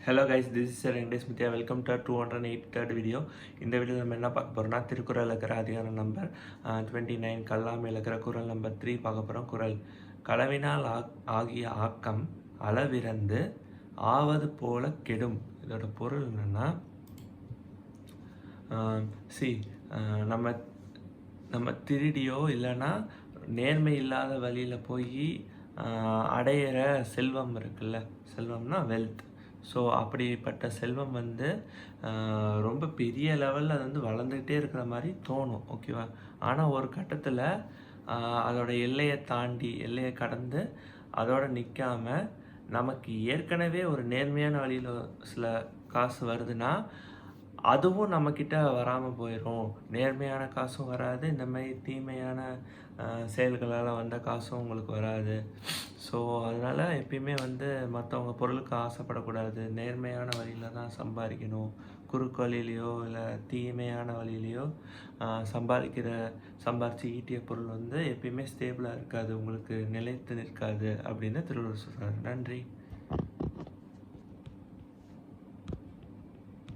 Hello guys, this is Venkatesh Mithya. Welcome to 283rd video. இந்த வீடியோவில் நம்ம என்ன பார்க்க போகிறோம்னா, திருக்குறள் இருக்கிற அதிகாரம் நம்பர் 29 கல்லாமையில் இருக்கிற குறள் நம்பர் 3 பார்க்க போகிறோம். குறள்: களவினால் ஆகிய ஆக்கம் அளவிறந்து ஆவது போல கெடும். இதோட பொருள் என்னென்னா, நம்ம நம்ம திருடியோ இல்லைன்னா நேர்மை இல்லாத வழியில் போய் அடையிற செல்வம் இருக்குல்ல, செல்வம்னா வெல்த். ஸோ அப்படிப்பட்ட செல்வம் ரொம்ப பெரிய லெவலில் அது வளர்ந்துக்கிட்டே இருக்கிற மாதிரி தோணும், ஓகேவா? ஆனால் ஒரு கட்டத்தில் அதோட எல்லையை தாண்டி எல்லையை கடந்து அதோடு நிற்காம நமக்கு ஏற்கனவே ஒரு நேர்மையான வழியில் சில காசு வருதுன்னா அதுவும் நம்மக்கிட்ட வராமல் போயிடும். நேர்மையான காசும் வராது, இந்த மாதிரி தீமையான செயல்களால் வந்த காசும் உங்களுக்கு வராது. ஸோ அதனால் எப்பயுமே மற்றவங்க பொருளுக்கு ஆசைப்படக்கூடாது. நேர்மையான வழியில் தான் சம்பாதிக்கணும். குறுக்கு வழியிலையோ இல்லை தீமையான வழியிலையோ சம்பாரித்து ஈட்டிய பொருள் எப்பயுமே ஸ்டேபிளாக இருக்காது, உங்களுக்கு நிலைத்து நிற்காது அப்படின்னு திருவள்ளுவர் சொல்கிறார். நன்றி.